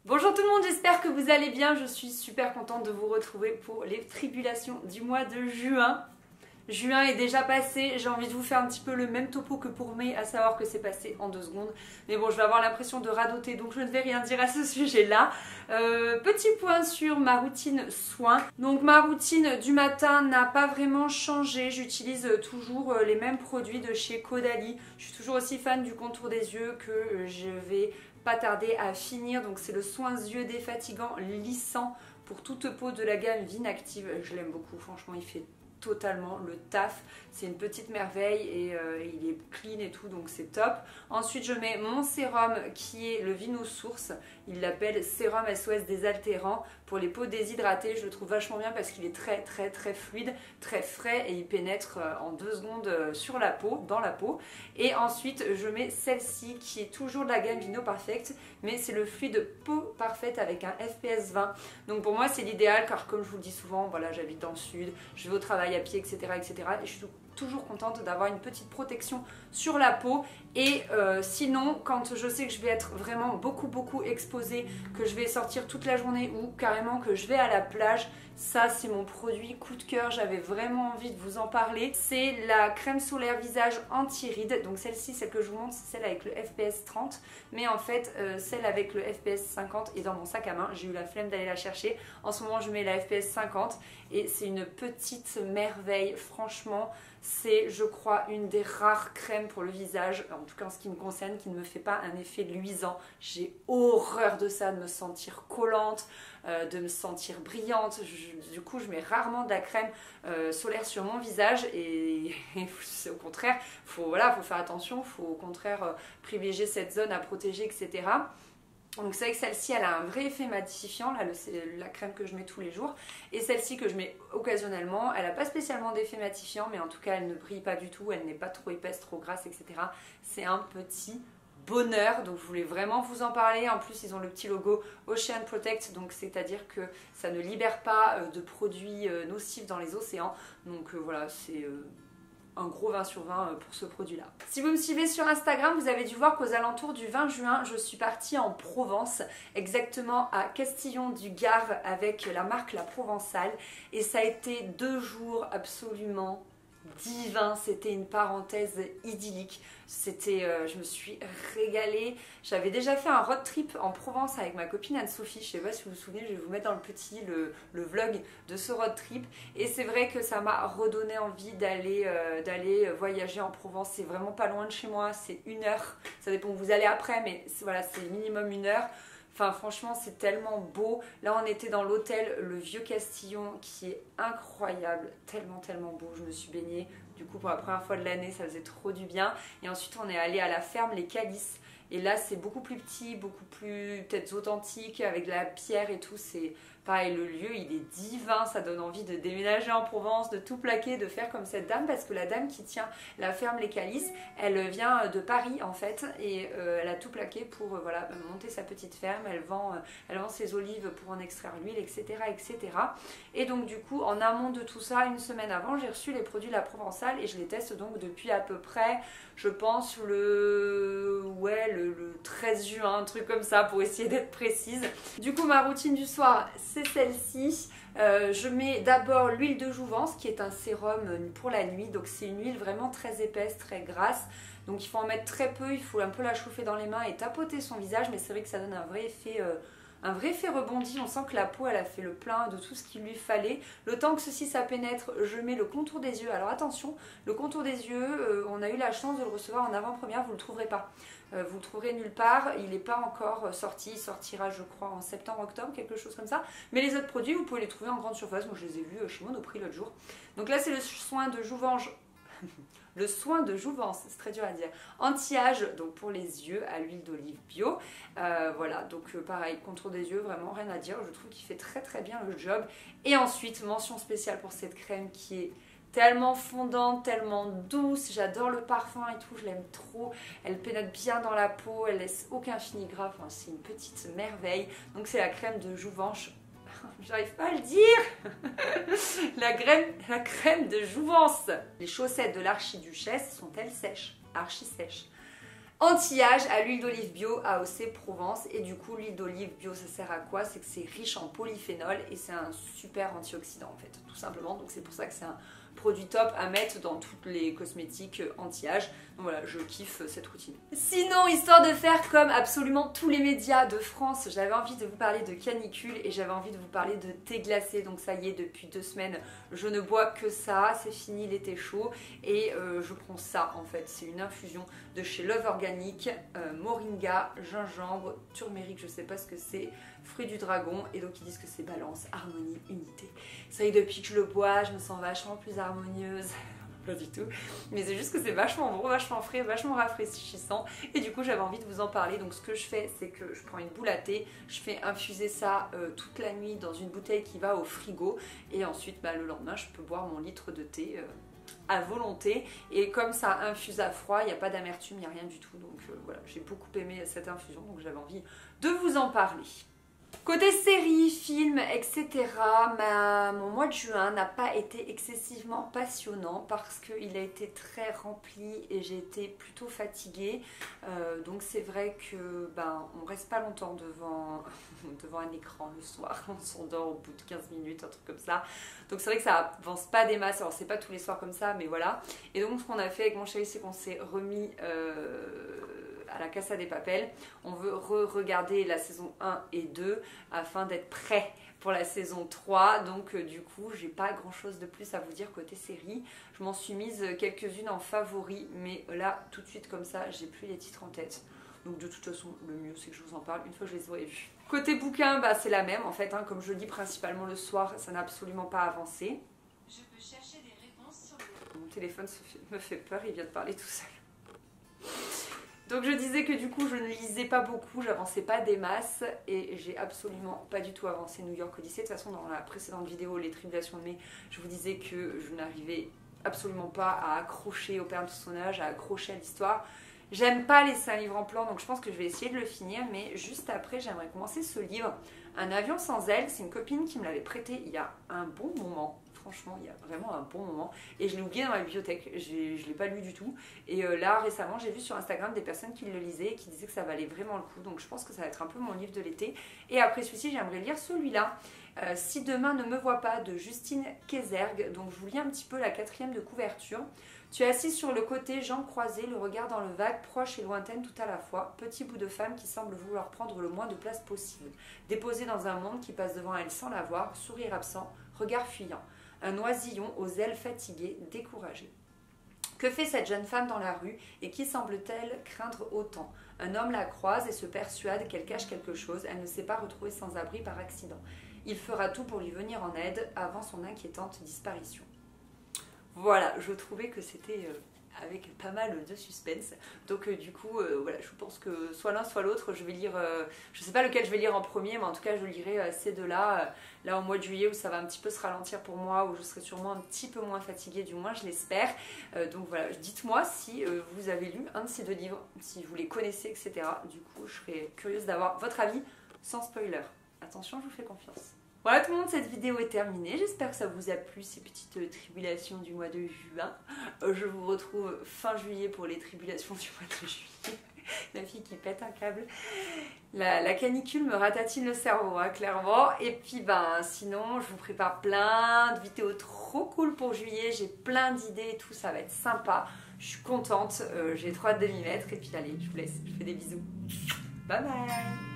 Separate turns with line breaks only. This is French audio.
Bonjour tout le monde, j'espère que vous allez bien. Je suis super contente de vous retrouver pour les tribulations du mois de juin. Juin est déjà passé, j'ai envie de vous faire un petit peu le même topo que pour mai, à savoir que c'est passé en 2 secondes. Mais bon, je vais avoir l'impression de radoter, donc je ne vais rien dire à ce sujet-là. Petit point sur ma routine soins. Donc ma routine du matin n'a pas vraiment changé. J'utilise toujours les mêmes produits de chez Caudalie. Je suis toujours aussi fan du contour des yeux que je vais pas tarder à finir. Donc c'est le soin yeux défatigant lissant pour toute peau de la gamme Vinactive. Je l'aime beaucoup, franchement il fait totalement le taf, c'est une petite merveille et il est clean et tout, donc c'est top. Ensuite je mets mon sérum qui est le Vino Source, il l'appelle sérum SOS désaltérant pour les peaux déshydratées. Je le trouve vachement bien parce qu'il est très fluide, très frais et il pénètre en 2 secondes sur la peau, dans la peau. Et ensuite je mets celle-ci qui est toujours de la gamme Vino Perfect, mais c'est le fluide peau parfaite avec un FPS 20. Donc pour moi c'est l'idéal car comme je vous le dis souvent, voilà, j'habite dans le sud, je vais au travail à pied, etc. Et je suis toujours contente d'avoir une petite protection sur la peau. Et sinon, quand je sais que je vais être vraiment beaucoup exposée, que je vais sortir toute la journée ou carrément que je vais à la plage, ça c'est mon produit coup de cœur, j'avais vraiment envie de vous en parler. C'est la crème solaire visage anti-rides. Donc celle-ci, celle que je vous montre, c'est celle avec le FPS 30. Mais en fait, celle avec le FPS 50 est dans mon sac à main. J'ai eu la flemme d'aller la chercher. En ce moment, je mets la FPS 50 et c'est une petite merveille. Franchement, c'est, je crois, une des rares crèmes pour le visage, en tout cas en ce qui me concerne, qui ne me fait pas un effet luisant. J'ai horreur de ça, de me sentir collante, de me sentir brillante. Du coup, je mets rarement de la crème solaire sur mon visage et au contraire, faut faire attention, faut au contraire privilégier cette zone à protéger, etc. Donc c'est vrai que celle-ci elle a un vrai effet matifiant, là c'est la crème que je mets tous les jours. Et celle-ci que je mets occasionnellement, elle n'a pas spécialement d'effet matifiant, mais en tout cas elle ne brille pas du tout, elle n'est pas trop épaisse, trop grasse, etc. C'est un petit bonheur, donc je voulais vraiment vous en parler. En plus ils ont le petit logo Ocean Protect, donc c'est à dire que ça ne libère pas de produits nocifs dans les océans. Donc voilà, c'est un gros 20 sur 20 pour ce produit là. Si vous me suivez sur Instagram, vous avez dû voir qu'aux alentours du 20 juin, je suis partie en Provence, exactement à Castillon du Gard avec la marque La Provençale, et ça a été 2 jours absolument divin. C'était une parenthèse idyllique. Je me suis régalée. J'avais déjà fait un road trip en Provence avec ma copine Anne-Sophie. Je sais pas si vous vous souvenez, je vais vous mettre dans le vlog de ce road trip. Et c'est vrai que ça m'a redonné envie d'aller voyager en Provence. C'est vraiment pas loin de chez moi, c'est 1 heure. Ça dépend où vous allez après, mais voilà, c'est minimum 1 heure. Enfin franchement c'est tellement beau. Là on était dans l'hôtel Le Vieux Castillon qui est incroyable, tellement beau. Je me suis baignée du coup pour la première fois de l'année, ça faisait trop du bien. Et ensuite on est allé à la ferme Les Calices. Et là c'est beaucoup plus petit, beaucoup plus peut-être authentique, avec de la pierre et tout. C'est pareil, le lieu il est divin, ça donne envie de déménager en Provence, de tout plaquer, de faire comme cette dame. Parce que la dame qui tient la ferme Les Calices, elle vient de Paris en fait. Et elle a tout plaqué pour voilà, monter sa petite ferme. Elle vend ses olives pour en extraire l'huile, etc. Et donc du coup en amont de tout ça, 1 semaine avant, j'ai reçu les produits La Provençale. Et je les teste donc depuis à peu près, je pense le 13 juin, un truc comme ça pour essayer d'être précise. Du coup ma routine du soir c'est celle-ci. Je mets d'abord l'huile de jouvence qui est un sérum pour la nuit. Donc c'est une huile vraiment très épaisse, très grasse. Donc il faut en mettre très peu, il faut un peu la chauffer dans les mains et tapoter son visage. Mais c'est vrai que ça donne un vrai effet rebondi. On sent que la peau elle a fait le plein de tout ce qu'il lui fallait. Le temps que ceci ça pénètre, je mets le contour des yeux. Alors attention, le contour des yeux, on a eu la chance de le recevoir en avant-première, vous ne le trouverez pas. Vous le trouverez nulle part, il n'est pas encore sorti, il sortira je crois en septembre-octobre, quelque chose comme ça. Mais les autres produits vous pouvez les trouver en grande surface, moi je les ai vus chez Monoprix l'autre jour. Donc là c'est le soin de jouvence. Le soin de jouvence, c'est très dur à dire, anti-âge, donc pour les yeux à l'huile d'olive bio. Voilà, donc pareil, contour des yeux, vraiment rien à dire, je trouve qu'il fait très bien le job. Et ensuite, mention spéciale pour cette crème qui est tellement fondante, tellement douce, j'adore le parfum et tout, je l'aime trop. Elle pénètre bien dans la peau, elle laisse aucun fini-gras, enfin, c'est une petite merveille. Donc c'est la crème de jouvence. J'arrive pas à le dire. la crème de jouvence. Les chaussettes de l'archiduchesse sont-elles sèches? Archi sèches. Anti-âge à l'huile d'olive bio AOC Provence. Et du coup l'huile d'olive bio ça sert à quoi? C'est que c'est riche en polyphénol et c'est un super antioxydant en fait, tout simplement. Donc c'est pour ça que c'est un produit top à mettre dans toutes les cosmétiques anti-âge. Donc voilà, je kiffe cette routine. Sinon, histoire de faire comme absolument tous les médias de France, j'avais envie de vous parler de canicule et j'avais envie de vous parler de thé glacé. Donc ça y est, depuis 2 semaines, je ne bois que ça, c'est fini l'été chaud et je prends ça en fait. C'est une infusion de chez Love Organic, moringa, gingembre, turméric, je sais pas ce que c'est, fruit du dragon, et donc ils disent que c'est balance, harmonie, unité. C'est vrai que depuis que je le bois, je me sens vachement plus harmonieuse. Pas du tout, mais c'est juste que c'est vachement bon, vachement frais, vachement rafraîchissant et du coup j'avais envie de vous en parler. Donc ce que je fais, c'est que je prends une boule à thé, je fais infuser ça toute la nuit dans une bouteille qui va au frigo et ensuite le lendemain je peux boire mon litre de thé à volonté, et comme ça infuse à froid, il n'y a pas d'amertume, il n'y a rien du tout. Donc voilà, j'ai beaucoup aimé cette infusion, donc j'avais envie de vous en parler. Côté séries, films, etc., mon mois de juin n'a pas été excessivement passionnant parce qu'il a été très rempli et j'ai été plutôt fatiguée. Donc c'est vrai que on reste pas longtemps devant un écran le soir, on s'endort au bout de 15 minutes, un truc comme ça. Donc c'est vrai que ça avance pas des masses, alors c'est pas tous les soirs comme ça, mais voilà. Et donc ce qu'on a fait avec mon chéri, c'est qu'on s'est remis à la Casa de Papel. On veut re-regarder la saison 1 et 2 afin d'être prêt pour la saison 3. Donc du coup, j'ai pas grand chose de plus à vous dire côté série. Je m'en suis mise quelques-unes en favoris, mais là, tout de suite comme ça, j'ai plus les titres en tête. Donc de toute façon, le mieux c'est que je vous en parle une fois que je les aurai vus. Côté bouquin, c'est la même en fait, hein, comme je lis principalement le soir, ça n'a absolument pas avancé.
Je peux chercher des réponses sur le...
Mon téléphone me fait peur, il vient de parler tout seul. Donc je disais que du coup je ne lisais pas beaucoup, j'avançais pas des masses et j'ai absolument pas du tout avancé New York Odyssey. De toute façon dans la précédente vidéo, les tribulations de mai, je vous disais que je n'arrivais absolument pas à accrocher au personnage, à accrocher à l'histoire. J'aime pas les 5 livres en plan, donc je pense que je vais essayer de le finir, mais juste après j'aimerais commencer ce livre, Un avion sans ailes. C'est une copine qui me l'avait prêté il y a un bon moment. Franchement, il y a vraiment un bon moment. Et je l'ai oublié dans ma bibliothèque. Je ne l'ai pas lu du tout. Et là, récemment, j'ai vu sur Instagram des personnes qui le lisaient et qui disaient que ça valait vraiment le coup. Donc je pense que ça va être un peu mon livre de l'été. Et après celui-ci, j'aimerais lire celui-là. Si demain ne me voit pas, de Justine Kézergue. Donc je vous lis un petit peu la 4e de couverture. Tu es assise sur le côté, jambes croisées, le regard dans le vague, proche et lointaine tout à la fois. Petit bout de femme qui semble vouloir prendre le moins de place possible. Déposée dans un monde qui passe devant elle sans la voir, sourire absent, regard fuyant. Un oisillon aux ailes fatiguées, découragé. Que fait cette jeune femme dans la rue et qui semble-t-elle craindre autant? Un homme la croise et se persuade qu'elle cache quelque chose. Elle ne s'est pas retrouvée sans abri par accident. Il fera tout pour lui venir en aide avant son inquiétante disparition. Voilà, je trouvais que c'était avec pas mal de suspense. Donc du coup, voilà, je pense que soit l'un soit l'autre, je vais lire, je sais pas lequel je vais lire en premier, mais en tout cas je lirai ces deux-là, là au mois de juillet où ça va un petit peu se ralentir pour moi, où je serai sûrement un petit peu moins fatiguée, du moins je l'espère. Donc voilà, dites-moi si vous avez lu un de ces 2 livres, si vous les connaissez, etc. Du coup, je serais curieuse d'avoir votre avis, sans spoiler. Attention, je vous fais confiance. Voilà tout le monde, cette vidéo est terminée. J'espère que ça vous a plu, ces petites tribulations du mois de juin. Je vous retrouve fin juillet pour les tribulations du mois de juillet. La fille qui pète un câble. La canicule me ratatine le cerveau, hein, clairement. Et puis sinon, je vous prépare plein de vidéos trop cool pour juillet. J'ai plein d'idées et tout, ça va être sympa. Je suis contente, j'ai trop hâte de m'y mettre. Et puis allez, je vous laisse, je vous fais des bisous. Bye bye.